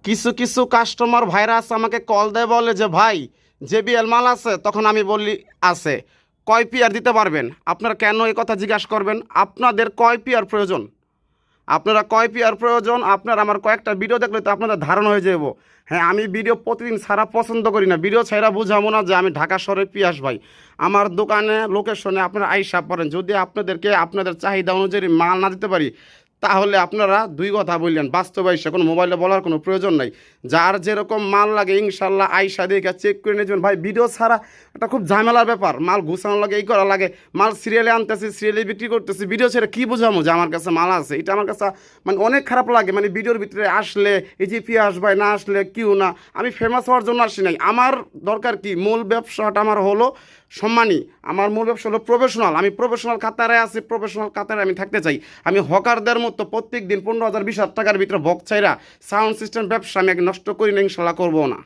কিছু কিছু কাস্টমার ভাইরা আছে আমাকে কল দেয়, বলে যে ভাই JBL মাল আছে, তখন আমি বলি আছে। কয় পিয়ার দিতে পারবেন? আপনারা কেন এই কথা জিজ্ঞাসা করবেন? আপনাদের কয় পিয়ার প্রয়োজন? আপনারা কয় পিয়ার প্রয়োজন? আপনারা আমার কয়েকটা ভিডিও দেখলে তো আপনাদের ধারণা হয়ে যাব। হ্যাঁ, আমি ভিডিও প্রতিদিন ছাড়া পছন্দ করি না। ভিডিও ছাড়া বুঝাবো না যে আমি ঢাকা শহরের পিয়াস ভাই। আমার দোকানে লোকেশনে আপনারা আইসা পড়েন। যদি আপনাদেরকে আপনাদের চাহিদা অনুযায়ী মাল না দিতে পারি, তাহলে আপনারা দুই কথা বললেন, বাস্তবে আইসা কোনো মোবাইলে বলার কোনো প্রয়োজন নাই। যার যেরকম মাল লাগে ইনশাল্লাহ আইসা দেখে চেক করে নিয়ে যাবেন। ভাই ভিডিও ছাড়া এটা খুব ঝামেলার ব্যাপার। মাল গুছানো লাগে, এই করা লাগে, মাল সিরিয়ালে আনতেছি, সিরিয়ালে বিক্রি করতেছি। ভিডিও ছেড়ে কী বোঝামো যে আমার কাছে মাল আছে? এটা আমার কাছে মানে অনেক খারাপ লাগে। মানে ভিডিওর ভিতরে আসলে এই যে পিয়াস ভাই না আসলে কিউ না, আমি ফেমাস হওয়ার জন্য আসি নাই। আমার দরকার কি, মূল ব্যবসাটা আমার হলো সম্মানী। আমার মূল ব্যবসা হলো প্রফেশনাল। আমি প্রফেশনাল কাতারে আছি, প্রফেশনাল কাতারে আমি থাকতে চাই। আমি হকারদের মতো প্রত্যেক দিন 15,000 20,000 টাকার ভিতরে বক্স চাইরা সাউন্ড সিস্টেম ব্যবসা আমি নষ্ট করি না, ইনশাল্লাহ করবো না।